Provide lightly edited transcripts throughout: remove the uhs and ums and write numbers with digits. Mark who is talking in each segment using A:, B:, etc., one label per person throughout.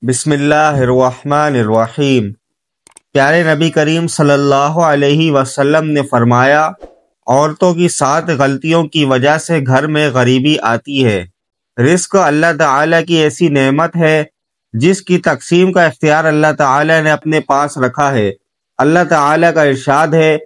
A: بسم اللہ الرحمن الرحیم۔ پیارے نبی کریم صلی اللہ علیہ وسلم نے فرمایا، عورتوں کی 7 غلطیوں کی وجہ سے گھر میں غریبی آتی ہے۔ رزق اللہ تعالیٰ کی ایسی نعمت ہے جس کی تقسیم کا اختیار اللہ تعالیٰ نے اپنے پاس رکھا ہے۔ اللہ تعالیٰ کا ارشاد ہے،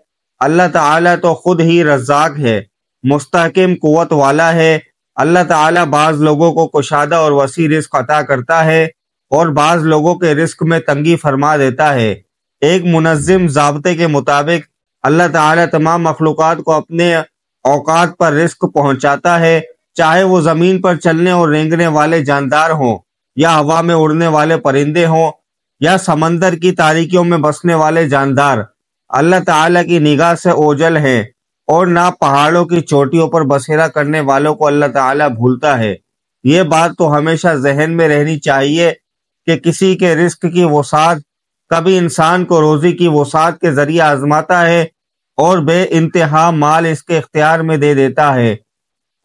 A: اللہ تعالیٰ تو خود ہی رزاق ہے، مستحکم قوت والا ہے۔ اللہ تعالیٰ بعض لوگوں کو کشادہ اور وسیع رزق عطا کرتا ہے اور بعض لوگوں کے رزق میں تنگی فرما دیتا ہے۔ ایک منظم ضابطے کے مطابق اللہ تعالیٰ تمام مخلوقات کو اپنے اوقات پر رزق پہنچاتا ہے، چاہے وہ زمین پر چلنے اور رینگنے والے جاندار ہوں، یا ہوا میں اڑنے والے پرندے ہوں، یا سمندر کی تاریکیوں میں بسنے والے جاندار۔ اللہ تعالیٰ کی نگاہ سے اوجھل ہیں، اور نہ پہاڑوں کی چوٹیوں پر بسیرا کرنے والوں کو اللہ تعالیٰ بھولتا ہے۔ یہ بات تو ہمیشہ ذہن میں رہنی چاہیے کہ کسی کے رزق کی وسعت کبھی انسان کو روزی کی وسعت کے ذریعے آزماتا ہے اور بے انتہا مال اس کے اختیار میں دے دیتا ہے،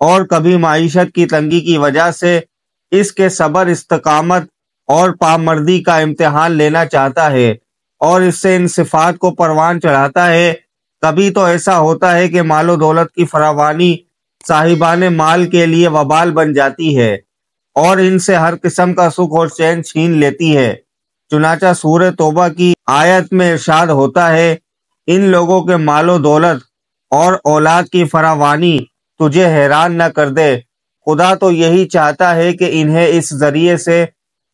A: اور کبھی معیشت کی تنگی کی وجہ سے اس کے صبر، استقامت اور پامردی کا امتحان لینا چاہتا ہے اور اس سے ان صفات کو پروان چڑھاتا ہے۔ کبھی تو ایسا ہوتا ہے کہ مال و دولت کی فراوانی صاحبان مال کے لیے وبال بن جاتی ہے اور ان سے ہر قسم کا سکھ اور چین چھین لیتی ہے۔ چنانچہ سورہ توبہ کی آیت میں ارشاد ہوتا ہے، ان لوگوں کے مال و دولت اور اولاد کی فراوانی تجھے حیران نہ کر دے، خدا تو یہی چاہتا ہے کہ انہیں اس ذریعے سے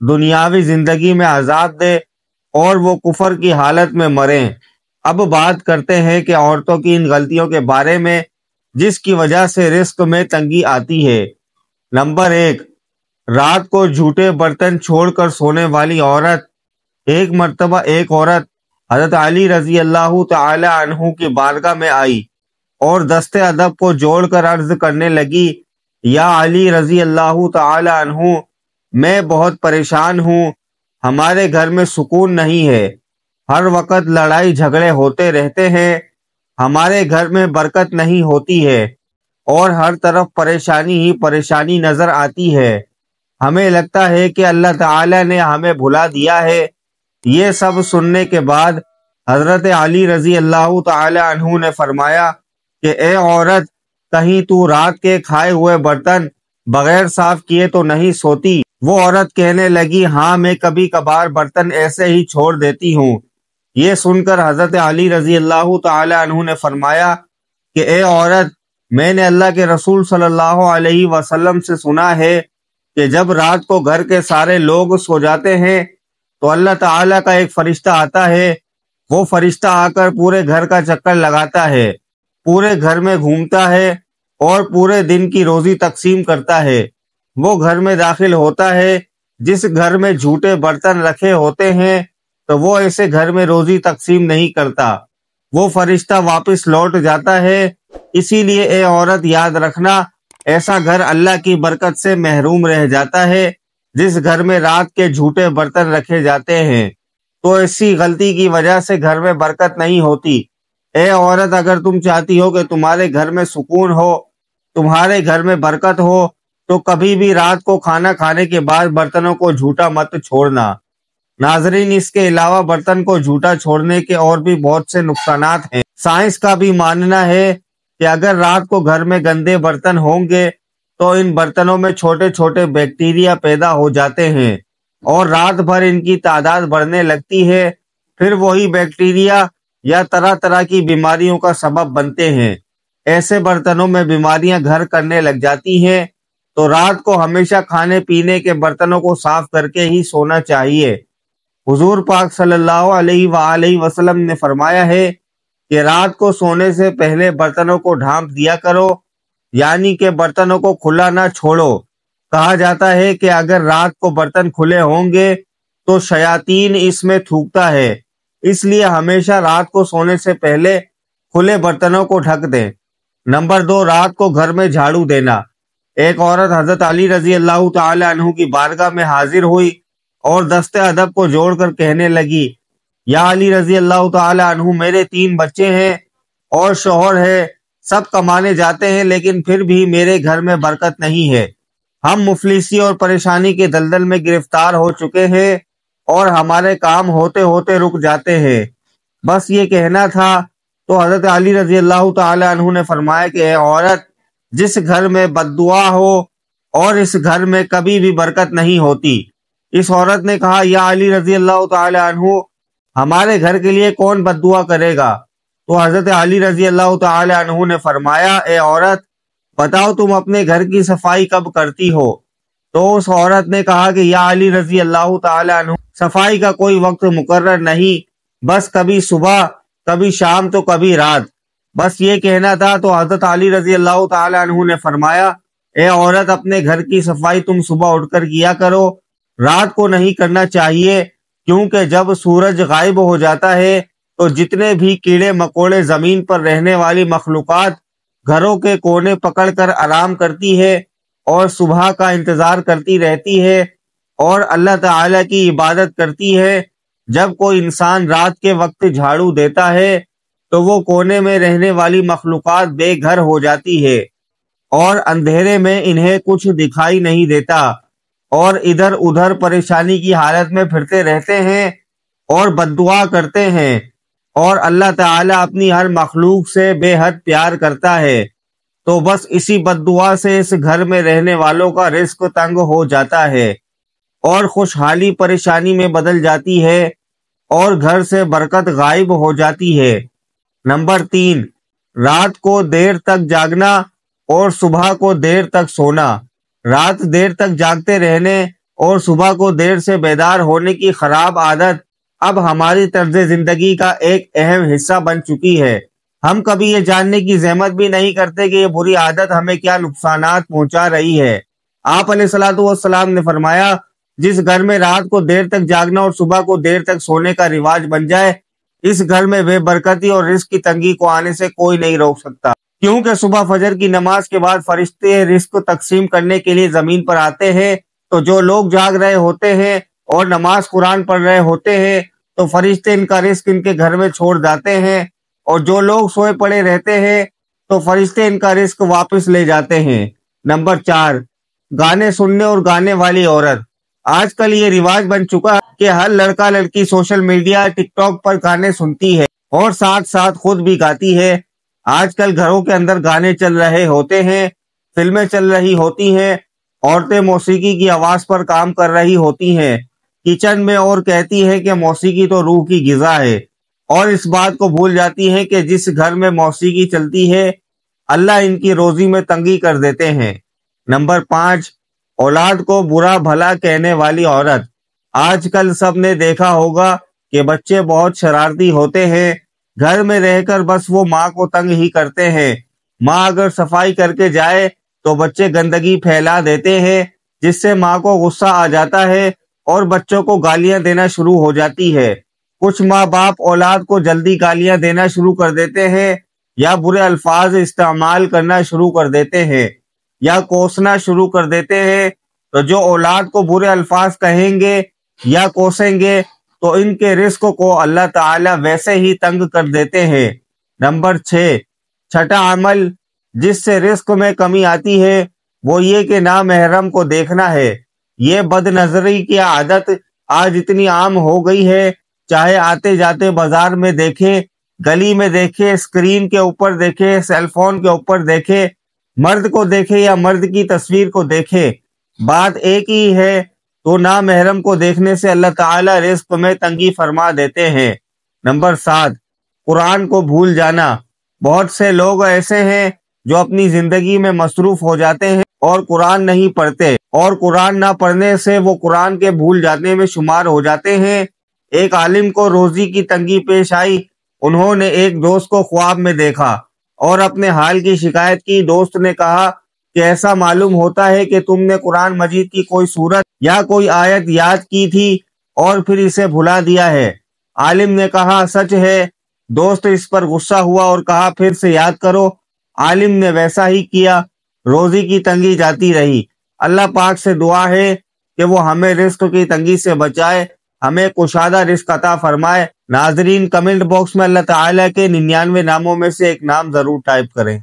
A: دنیاوی زندگی میں عذاب دے اور وہ کفر کی حالت میں مریں۔ اب بات کرتے ہیں کہ عورتوں کی ان غلطیوں کے بارے میں جس کی وجہ سے رزق میں تنگی آتی ہے۔ نمبر 1، رات کو جھوٹے برتن چھوڑ کر سونے والی عورت۔ ایک مرتبہ ایک عورت حضرت علی رضی اللہ تعالی عنہ کی بارگاہ میں آئی اور دست ادب کو جوڑ کر عرض کرنے لگی، یا علی رضی اللہ تعالی عنہ، میں بہت پریشان ہوں، ہمارے گھر میں سکون نہیں ہے، ہر وقت لڑائی جھگڑے ہوتے رہتے ہیں، ہمارے گھر میں برکت نہیں ہوتی ہے اور ہر طرف پریشانی ہی پریشانی نظر آتی ہے، ہمیں لگتا ہے کہ اللہ تعالی نے ہمیں بھلا دیا ہے۔ یہ سب سننے کے بعد حضرت علی رضی اللہ تعالی عنہ نے فرمایا کہ اے عورت، کہیں تو رات کے کھائے ہوئے برتن بغیر صاف کیے تو نہیں سوتی؟ وہ عورت کہنے لگی، ہاں، میں کبھی کبھار برتن ایسے ہی چھوڑ دیتی ہوں۔ یہ سن کر حضرت علی رضی اللہ تعالی عنہ نے فرمایا کہ اے عورت، میں نے اللہ کے رسول صلی اللہ علیہ وسلم سے سنا ہے کہ جب رات کو گھر کے سارے لوگ سو جاتے ہیں تو اللہ تعالیٰ کا ایک فرشتہ آتا ہے، وہ فرشتہ آ کر پورے گھر کا چکر لگاتا ہے، پورے گھر میں گھومتا ہے اور پورے دن کی روزی تقسیم کرتا ہے۔ وہ گھر میں داخل ہوتا ہے جس گھر میں جھوٹے برتن رکھے ہوتے ہیں تو وہ ایسے گھر میں روزی تقسیم نہیں کرتا، وہ فرشتہ واپس لوٹ جاتا ہے۔ اسی لیے اے عورت، یاد رکھنا، ایسا گھر اللہ کی برکت سے محروم رہ جاتا ہے جس گھر میں رات کے جھوٹے برتن رکھے جاتے ہیں۔ تو ایسی غلطی کی وجہ سے گھر میں برکت نہیں ہوتی۔ اے عورت، اگر تم چاہتی ہو کہ تمہارے گھر میں سکون ہو، تمہارے گھر میں برکت ہو، تو کبھی بھی رات کو کھانا کھانے کے بعد برتنوں کو جھوٹا مت چھوڑنا۔ ناظرین، اس کے علاوہ برتن کو جھوٹا چھوڑنے کے اور بھی بہت سے نقصانات ہیں۔ سائنس کا بھی ماننا ہے کہ اگر رات کو گھر میں گندے برتن ہوں گے تو ان برتنوں میں چھوٹے چھوٹے بیکٹیریا پیدا ہو جاتے ہیں اور رات بھر ان کی تعداد بڑھنے لگتی ہے، پھر وہی بیکٹیریا یا طرح طرح کی بیماریوں کا سبب بنتے ہیں۔ ایسے برتنوں میں بیماریاں گھر کرنے لگ جاتی ہیں، تو رات کو ہمیشہ کھانے پینے کے برتنوں کو صاف کر کے ہی سونا چاہیے۔ حضور پاک صلی اللہ علیہ وآلہ وسلم نے فرمایا ہے کہ رات کو سونے سے پہلے برتنوں کو ڈھانپ دیا کرو، یعنی کہ برتنوں کو کھلا نہ چھوڑو۔ کہا جاتا ہے کہ اگر رات کو برتن کھلے ہوں گے تو شیاطین اس میں تھوکتا ہے، اس لیے ہمیشہ رات کو سونے سے پہلے کھلے برتنوں کو ڈھک دیں۔ نمبر 2، رات کو گھر میں جھاڑو دینا۔ ایک عورت حضرت علی رضی اللہ تعالی عنہ کی بارگاہ میں حاضر ہوئی اور دست ادب کو جوڑ کر کہنے لگی، یا علی رضی اللہ تعالی عنہ، میرے 3 بچے ہیں اور شوہر ہے، سب کمانے جاتے ہیں لیکن پھر بھی میرے گھر میں برکت نہیں ہے۔ ہم مفلسی اور پریشانی کے دلدل میں گرفتار ہو چکے ہیں اور ہمارے کام ہوتے ہوتے رک جاتے ہیں۔ بس یہ کہنا تھا۔ تو حضرت علی رضی اللہ تعالی عنہ نے فرمایا کہ اے عورت، جس گھر میں بد دعا ہو اور اس گھر میں کبھی بھی برکت نہیں ہوتی۔ اس عورت نے کہا، یا علی رضی اللہ تعالی عنہ، ہمارے گھر کے لیے کون بد دعا کرے گا؟ تو حضرت علی رضی اللہ تعالی عنہ نے فرمایا، اے عورت، بتاؤ تم اپنے گھر کی صفائی کب کرتی ہو؟ تو اس عورت نے کہا کہ یا علی رضی اللہ تعالی عنہ، صفائی کا کوئی وقت مقرر نہیں، بس کبھی صبح، کبھی شام تو کبھی رات، بس یہ کہنا تھا۔ تو حضرت علی رضی اللہ تعالی عنہ نے فرمایا، اے عورت، اپنے گھر کی صفائی تم صبح اٹھ کر کیا کرو، رات کو نہیں کرنا چاہیے، کیونکہ جب سورج غائب ہو جاتا ہے تو جتنے بھی کیڑے مکوڑے زمین پر رہنے والی مخلوقات گھروں کے کونے پکڑ کر آرام کرتی ہے اور صبح کا انتظار کرتی رہتی ہے اور اللہ تعالی کی عبادت کرتی ہے۔ جب کوئی انسان رات کے وقت جھاڑو دیتا ہے تو وہ کونے میں رہنے والی مخلوقات بے گھر ہو جاتی ہے اور اندھیرے میں انہیں کچھ دکھائی نہیں دیتا اور ادھر ادھر پریشانی کی حالت میں پھرتے رہتے ہیں اور بد دعا کرتے ہیں، اور اللہ تعالیٰ اپنی ہر مخلوق سے بے حد پیار کرتا ہے۔ تو بس اسی بد دعا سے اس گھر میں رہنے والوں کا رزق تنگ ہو جاتا ہے اور خوشحالی پریشانی میں بدل جاتی ہے اور گھر سے برکت غائب ہو جاتی ہے۔ نمبر 3، رات کو دیر تک جاگنا اور صبح کو دیر تک سونا۔ رات دیر تک جاگتے رہنے اور صبح کو دیر سے بیدار ہونے کی خراب عادت اب ہماری طرز زندگی کا ایک اہم حصہ بن چکی ہے۔ ہم کبھی یہ جاننے کی زحمت بھی نہیں کرتے کہ یہ بری عادت ہمیں کیا نقصانات پہنچا رہی ہے۔ آپ علیہ الصلوۃ والسلام نے فرمایا، جس گھر میں رات کو دیر تک جاگنا اور صبح کو دیر تک سونے کا رواج بن جائے، اس گھر میں بے برکتی اور رزق کی تنگی کو آنے سے کوئی نہیں روک سکتا، کیونکہ صبح فجر کی نماز کے بعد فرشتے رزق تقسیم کرنے کے لیے زمین پر آتے ہیں۔ تو جو لوگ جاگ رہے ہوتے ہیں اور نماز قرآن پڑھ رہے ہوتے ہیں تو فرشتے ان کا رزق ان کے گھر میں چھوڑ جاتے ہیں، اور جو لوگ سوئے پڑے رہتے ہیں تو فرشتے ان کا رزق واپس لے جاتے ہیں۔ نمبر 4، گانے سننے اور گانے والی عورت۔ آج کل یہ رواج بن چکا ہے کہ ہر لڑکا لڑکی سوشل میڈیا ٹک ٹاک پر گانے سنتی ہے اور ساتھ ساتھ خود بھی گاتی ہے۔ آج کل گھروں کے اندر گانے چل رہے ہوتے ہیں، فلمیں چل رہی ہوتی ہیں، عورتیں موسیقی کی آواز پر کام کر رہی ہوتی ہیں کچن میں اور کہتی ہے کہ موسیقی تو روح کی غذا ہے، اور اس بات کو بھول جاتی ہے کہ جس گھر میں موسیقی چلتی ہے اللہ ان کی روزی میں تنگی کر دیتے ہیں۔ نمبر 5، اولاد کو برا بھلا کہنے والی عورت۔ آج کل سب نے دیکھا ہوگا کہ بچے بہت شرارتی ہوتے ہیں، گھر میں رہ کر بس وہ ماں کو تنگ ہی کرتے ہیں۔ ماں اگر صفائی کر کے جائے تو بچے گندگی پھیلا دیتے ہیں، جس سے ماں کو غصہ آ جاتا ہے اور بچوں کو گالیاں دینا شروع ہو جاتی ہے۔ کچھ ماں باپ اولاد کو جلدی گالیاں دینا شروع کر دیتے ہیں یا برے الفاظ استعمال کرنا شروع کر دیتے ہیں یا کوسنا شروع کر دیتے ہیں۔ تو جو اولاد کو برے الفاظ کہیں گے یا کوسیں گے تو ان کے رزق کو اللہ تعالیٰ ویسے ہی تنگ کر دیتے ہیں۔ نمبر 6، چھٹا عمل جس سے رزق میں کمی آتی ہے وہ یہ کہ نامحرم کو دیکھنا ہے۔ یہ بد نظری کی عادت آج اتنی عام ہو گئی ہے، چاہے آتے جاتے بازار میں دیکھے، گلی میں دیکھے، اسکرین کے اوپر دیکھے، سیل فون کے اوپر دیکھے، مرد کو دیکھے یا مرد کی تصویر کو دیکھے، بات ایک ہی ہے۔ تو نامحرم کو دیکھنے سے اللہ تعالیٰ رزق میں تنگی فرما دیتے ہیں۔ نمبر 7، قرآن کو بھول جانا۔ بہت سے لوگ ایسے ہیں جو اپنی زندگی میں مصروف ہو جاتے ہیں اور قرآن نہیں پڑھتے، اور قرآن نہ پڑھنے سے وہ قرآن کے بھول جانے میں شمار ہو جاتے ہیں۔ ایک عالم کو روزی کی تنگی پیش آئی، انہوں نے ایک دوست کو خواب میں دیکھا اور اپنے حال کی شکایت کی۔ دوست نے کہا کہ ایسا معلوم ہوتا ہے کہ تم نے قرآن مجید کی کوئی سورت یا کوئی آیت یاد کی تھی اور پھر اسے بھلا دیا ہے۔ عالم نے کہا سچ ہے۔ دوست اس پر غصہ ہوا اور کہا پھر سے یاد کرو۔ عالم نے ویسا ہی کیا، روزی کی تنگی جاتی رہی۔ اللہ پاک سے دعا ہے کہ وہ ہمیں رزق کی تنگی سے بچائے، ہمیں کشادہ رزق عطا فرمائے۔ ناظرین، کمنٹ باکس میں اللہ تعالیٰ کے 99 ناموں میں سے ایک نام ضرور ٹائپ کریں۔